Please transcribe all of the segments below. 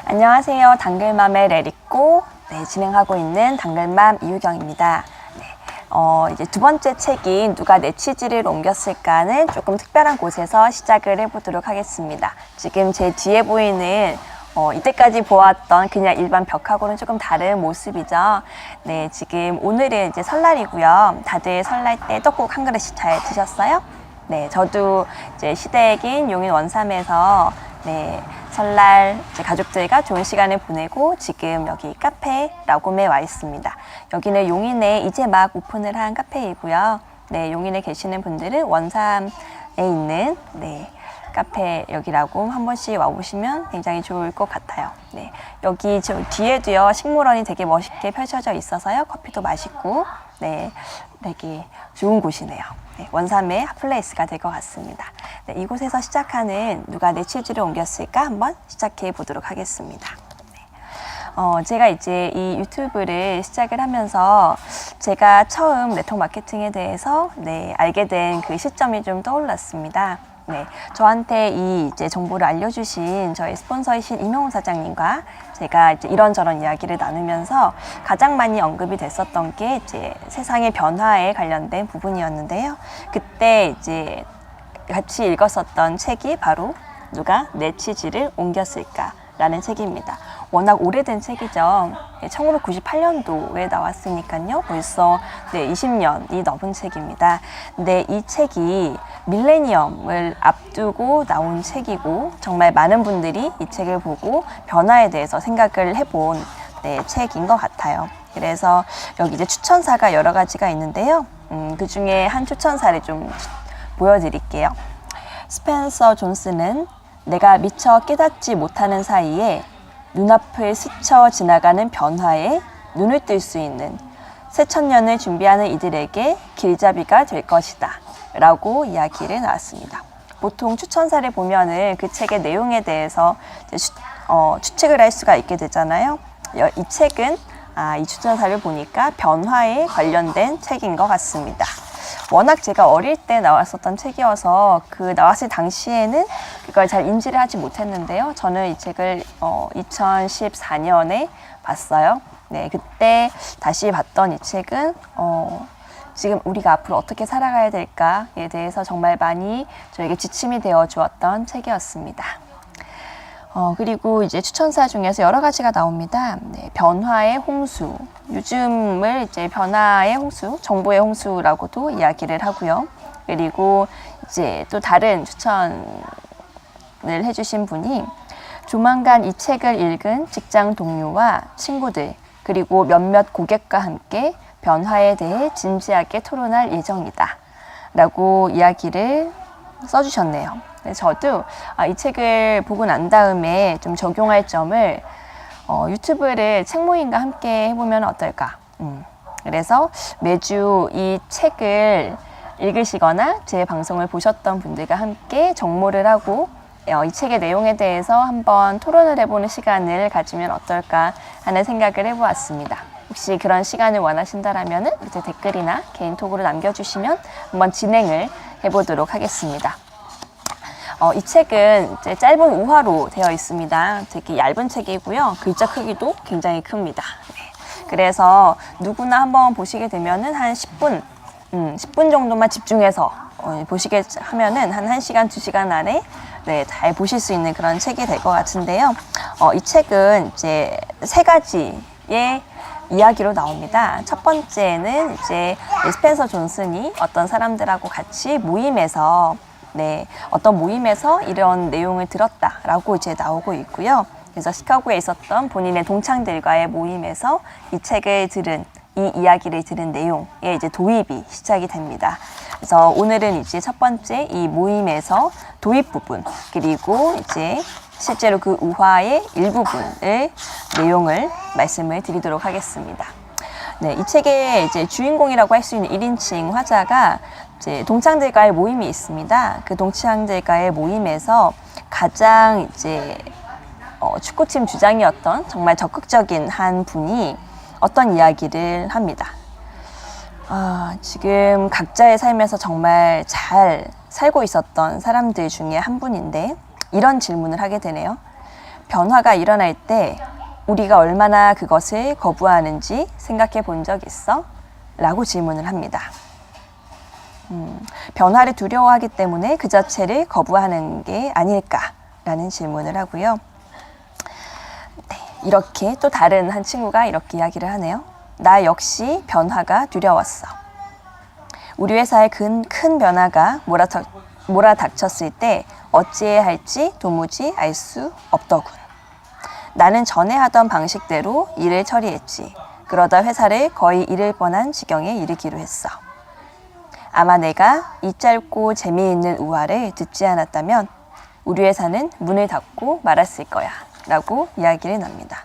안녕하세요. 당글맘의 레리꼬 진행하고 있는 당글맘 이유경입니다. 이제 두 번째 책인 누가 내 치즈를 옮겼을까는 조금 특별한 곳에서 시작을 해보도록 하겠습니다. 지금 제 뒤에 보이는 이때까지 보았던 그냥 일반 벽하고는 조금 다른 모습이죠. 네, 지금 오늘은 이제 설날이고요. 다들 설날 때 떡국 한 그릇씩 잘 드셨어요? 네, 저도 이제 시댁인 용인 원삼에서 설날 이제 가족들과 좋은 시간을 보내고 지금 여기 카페 라곰에 와 있습니다. 여기는 용인에 이제 막 오픈을 한 카페이고요. 네, 용인에 계시는 분들은 원삼에 있는 카페 여기 라곰 한 번씩 와보시면 굉장히 좋을 것 같아요. 네, 여기 저 뒤에도요 식물원이 되게 멋있게 펼쳐져 있어서요 커피도 맛있고 되게 좋은 곳이네요. 원삼의 핫플레이스가 될 것 같습니다. 이곳에서 시작하는 누가 내 치즈를 옮겼을까 한번 시작해 보도록 하겠습니다. 제가 이제 이 유튜브를 시작을 하면서 제가 처음 네트워크 마케팅에 대해서 알게 된 그 시점이 좀 떠올랐습니다. 저한테 이 이제 정보를 알려주신 저희 스폰서이신 임영훈 사장님과 제가 이제 이런저런 이야기를 나누면서 가장 많이 언급이 됐었던 게 이제 세상의 변화에 관련된 부분이었는데요. 그때 이제 같이 읽었었던 책이 바로 누가 내 치즈를 옮겼을까? 라는 책입니다. 워낙 오래된 책이죠. 1998년도에 나왔으니까요. 벌써 20년이 넘은 책입니다. 근데 이 책이 밀레니엄을 앞두고 나온 책이고 정말 많은 분들이 이 책을 보고 변화에 대해서 생각을 해본 책인 것 같아요. 그래서 여기 이제 추천사가 여러 가지가 있는데요. 그 중에 한 추천사를 좀 보여드릴게요. 스펜서 존슨은 내가 미처 깨닫지 못하는 사이에 눈앞을 스쳐 지나가는 변화에 눈을 뜰 수 있는 새천년을 준비하는 이들에게 길잡이가 될 것이다 라고 이야기를 나왔습니다. 보통 추천사를 보면은 그 책의 내용에 대해서 추측을 할 수가 있게 되잖아요. 이 책은 이 추천사를 보니까 변화에 관련된 책인 것 같습니다. 워낙 제가 어릴 때 나왔었던 책이어서 그 나왔을 당시에는 그걸 잘 인지를 하지 못했는데요. 저는 이 책을 2014년에 봤어요. 그때 다시 봤던 이 책은 지금 우리가 앞으로 어떻게 살아가야 될까에 대해서 정말 많이 저에게 지침이 되어 주었던 책이었습니다. 그리고 이제 추천사 중에서 여러 가지가 나옵니다. 변화의 홍수, 요즘을 이제 변화의 홍수, 정보의 홍수라고도 이야기를 하고요. 그리고 이제 또 다른 추천을 해주신 분이 조만간 이 책을 읽은 직장 동료와 친구들, 그리고 몇몇 고객과 함께 변화에 대해 진지하게 토론할 예정이다 라고 이야기를 써주셨네요. 저도 이 책을 보고 난 다음에 좀 적용할 점을 유튜브를 책 모임과 함께 해보면 어떨까. 그래서 매주 이 책을 읽으시거나 제 방송을 보셨던 분들과 함께 정모를 하고 이 책의 내용에 대해서 한번 토론을 해보는 시간을 가지면 어떨까 하는 생각을 해보았습니다. 혹시 그런 시간을 원하신다면 밑에 댓글이나 개인톡으로 남겨주시면 한번 진행을 해보도록 하겠습니다. 이 책은 이제 짧은 우화로 되어 있습니다. 되게 얇은 책이고요. 글자 크기도 굉장히 큽니다. 그래서 누구나 한번 보시게 되면은 한 10분 정도만 집중해서 보시게 하면은 한 1시간, 2시간 안에 잘 보실 수 있는 그런 책이 될 것 같은데요. 이 책은 이제 3가지의 이야기로 나옵니다. 첫 번째는 이제 스펜서 존슨이 어떤 사람들하고 같이 모임에서 어떤 모임에서 이런 내용을 들었다라고 이제 나오고 있고요. 그래서 시카고에 있었던 본인의 동창들과의 모임에서 이 책을 들은 이 이야기를 들은 내용에 이제 도입이 시작이 됩니다. 그래서 오늘은 이제 첫 번째 이 모임에서 도입 부분 그리고 이제 실제로 그 우화의 일부분을 내용을 말씀을 드리도록 하겠습니다. 이 책의 이제 주인공이라고 할 수 있는 1인칭 화자가 이제 동창들과의 모임이 있습니다. 그 동창들과의 모임에서 가장 이제 축구팀 주장이었던 정말 적극적인 한 분이 어떤 이야기를 합니다. 지금 각자의 삶에서 정말 잘 살고 있었던 사람들 중에 한 분인데 이런 질문을 하게 되네요. 변화가 일어날 때 우리가 얼마나 그것을 거부하는지 생각해 본 적 있어? 라고 질문을 합니다. 변화를 두려워하기 때문에 그 자체를 거부하는 게 아닐까라는 질문을 하고요. 네, 이렇게 또 다른 한 친구가 이렇게 이야기를 하네요. 나 역시 변화가 두려웠어. 우리 회사에 큰 변화가 몰아닥쳤을 때 어찌해야 할지 도무지 알 수 없더군. 나는 전에 하던 방식대로 일을 처리했지. 그러다 회사를 거의 잃을 뻔한 지경에 이르기로 했어. 아마 내가 이 짧고 재미있는 우화를 듣지 않았다면 우리 회사는 문을 닫고 말았을 거야 라고 이야기를 납니다.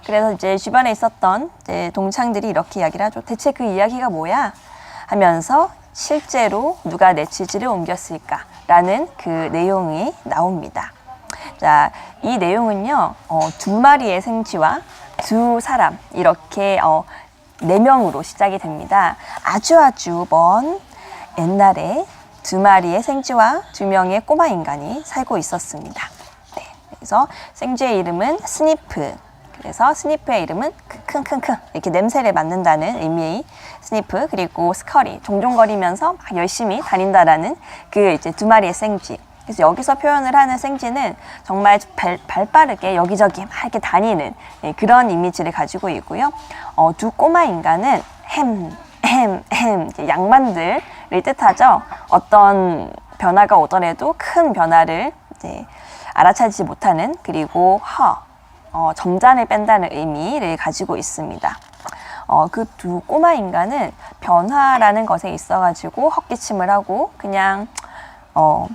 그래서 이제 주변에 있었던 이제 동창들이 이렇게 이야기를 하죠. 대체 그 이야기가 뭐야? 하면서 실제로 누가 내 취지를 옮겼을까? 라는 그 내용이 나옵니다. 자, 이 내용은요, 두 마리의 생쥐와 두 사람, 이렇게 4명으로 시작이 됩니다. 아주 먼 옛날에 두 마리의 생쥐와 2명의 꼬마 인간이 살고 있었습니다. 네, 그래서 생쥐의 이름은 스니프. 그래서 스니프의 이름은 크킁킁킁 이렇게 냄새를 맡는다는 의미의 스니프, 그리고 스커리 종종거리면서 막 열심히 다닌다라는 그 이제 두 마리의 생쥐. 그래서 여기서 표현을 하는 생쥐는 정말 발 빠르게 여기저기 막 이렇게 다니는 그런 이미지를 가지고 있고요. 두 꼬마 인간은 양반들을 뜻하죠. 어떤 변화가 오더라도 큰 변화를 이제 알아차리지 못하는, 그리고 점잔을 뺀다는 의미를 가지고 있습니다. 그 두 꼬마 인간은 변화라는 것에 있어가지고 헛기침을 하고 그냥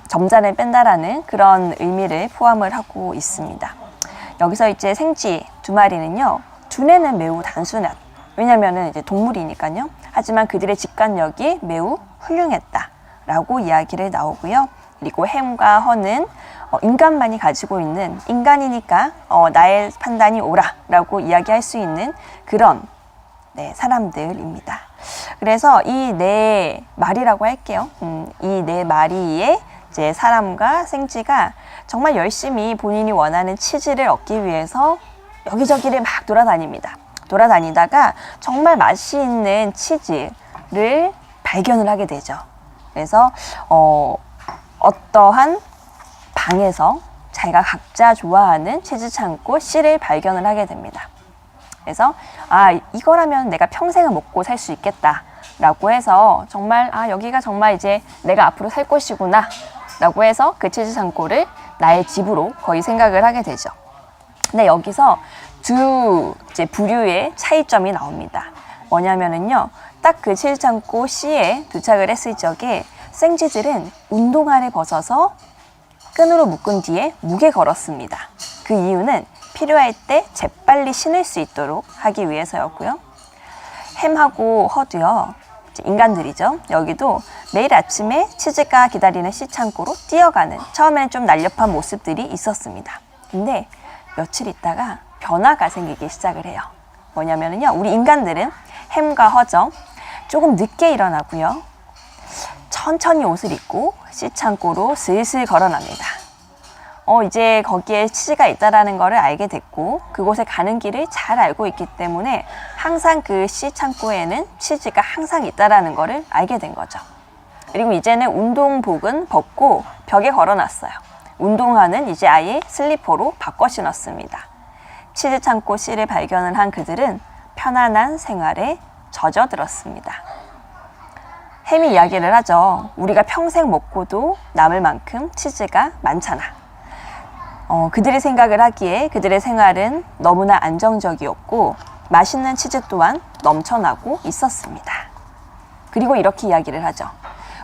점잔을 뺀다라는 그런 의미를 포함을 하고 있습니다. 여기서 이제 생쥐 두 마리는요, 두뇌는 매우 단순한, 왜냐면은 이제 동물이니까요. 하지만 그들의 직관력이 매우 훌륭했다라고 이야기를 나오고요. 그리고 햄과 허는 인간만이 가지고 있는, 인간이니까 나의 판단이 옳아라고 이야기할 수 있는 그런 사람들입니다. 그래서 이 네 마리라고 할게요. 이 네 마리의 이제 사람과 생쥐가 정말 열심히 본인이 원하는 치즈를 얻기 위해서 여기저기를 막 돌아다닙니다. 돌아다니다가 정말 맛이 있는 치즈를 발견을 하게 되죠. 그래서 어떠한 방에서 자기가 각자 좋아하는 치즈 창고 C를 발견을 하게 됩니다. 그래서 이거라면 내가 평생을 먹고 살 수 있겠다 라고 해서 정말 여기가 정말 이제 내가 앞으로 살 곳이구나 라고 해서 그 치즈 창고를 나의 집으로 거의 생각을 하게 되죠. 근데 여기서 두 이제 부류의 차이점이 나옵니다. 뭐냐면은요, 딱 그 치즈 창고 C에 도착을 했을 적에 생쥐들은 운동화를 벗어서 끈으로 묶은 뒤에 목에 걸었습니다. 그 이유는 필요할 때 재빨리 신을 수 있도록 하기 위해서였고요. 햄하고 허도요, 인간들이죠. 여기도 매일 아침에 치즈가 기다리는 C 창고로 뛰어가는, 처음에는 좀 날렵한 모습들이 있었습니다. 근데 며칠 있다가 변화가 생기기 시작을 해요. 뭐냐면요, 우리 인간들은 햄과 허죠, 조금 늦게 일어나고요, 천천히 옷을 입고 C 창고로 슬슬 걸어납니다. 이제 거기에 치즈가 있다라는 거를 알게 됐고, 그곳에 가는 길을 잘 알고 있기 때문에 항상 그 C 창고에는 치즈가 항상 있다라는 거를 알게 된 거죠. 그리고 이제는 운동복은 벗고 벽에 걸어놨어요. 운동화는 이제 아예 슬리퍼로 바꿔 신었습니다. 치즈 창고 C를 발견을 한 그들은 편안한 생활에 젖어들었습니다. 햄이 이야기를 하죠. 우리가 평생 먹고도 남을 만큼 치즈가 많잖아. 그들의 생각을 하기에 그들의 생활은 너무나 안정적이었고 맛있는 치즈 또한 넘쳐나고 있었습니다. 그리고 이렇게 이야기를 하죠.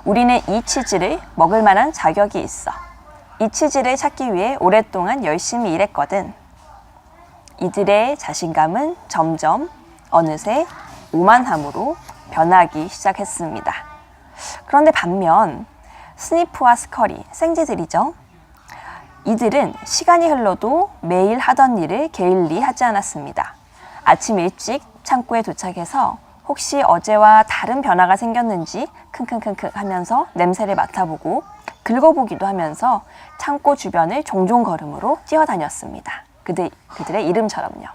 우리는 이 치즈를 먹을 만한 자격이 있어. 이 치즈를 찾기 위해 오랫동안 열심히 일했거든. 이들의 자신감은 점점 어느새 오만함으로 변하기 시작했습니다. 그런데 반면 스니프와 스커리, 생쥐들이죠. 이들은 시간이 흘러도 매일 하던 일을 게을리 하지 않았습니다. 아침 일찍 창고에 도착해서 혹시 어제와 다른 변화가 생겼는지 킁킁킁킁 하면서 냄새를 맡아보고 긁어보기도 하면서 창고 주변을 종종 걸음으로 뛰어다녔습니다. 그들의 이름처럼요.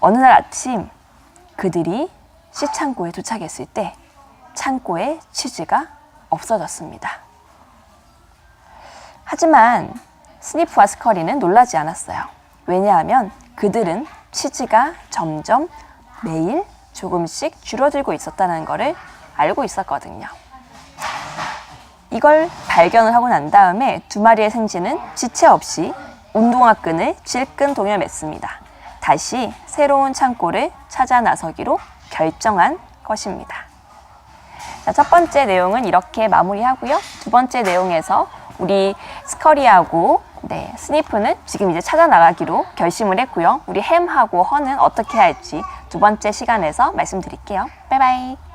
어느 날 아침 그들이 씨창고에 도착했을 때 창고에 치즈가 없어졌습니다. 하지만 스니프와 스커리는 놀라지 않았어요. 왜냐하면 그들은 치즈가 점점 매일 조금씩 줄어들고 있었다는 것을 알고 있었거든요. 이걸 발견을 하고 난 다음에 두 마리의 생쥐는 지체 없이 운동화끈을 질끈 동여맸습니다. 다시 새로운 창고를 찾아 나서기로 결정한 것입니다. 자, 첫 번째 내용은 이렇게 마무리하고요. 두 번째 내용에서 우리 스커리하고 스니프는 지금 이제 찾아 나가기로 결심을 했고요. 우리 햄하고 헌은 어떻게 할지 두 번째 시간에서 말씀드릴게요. 바이바이.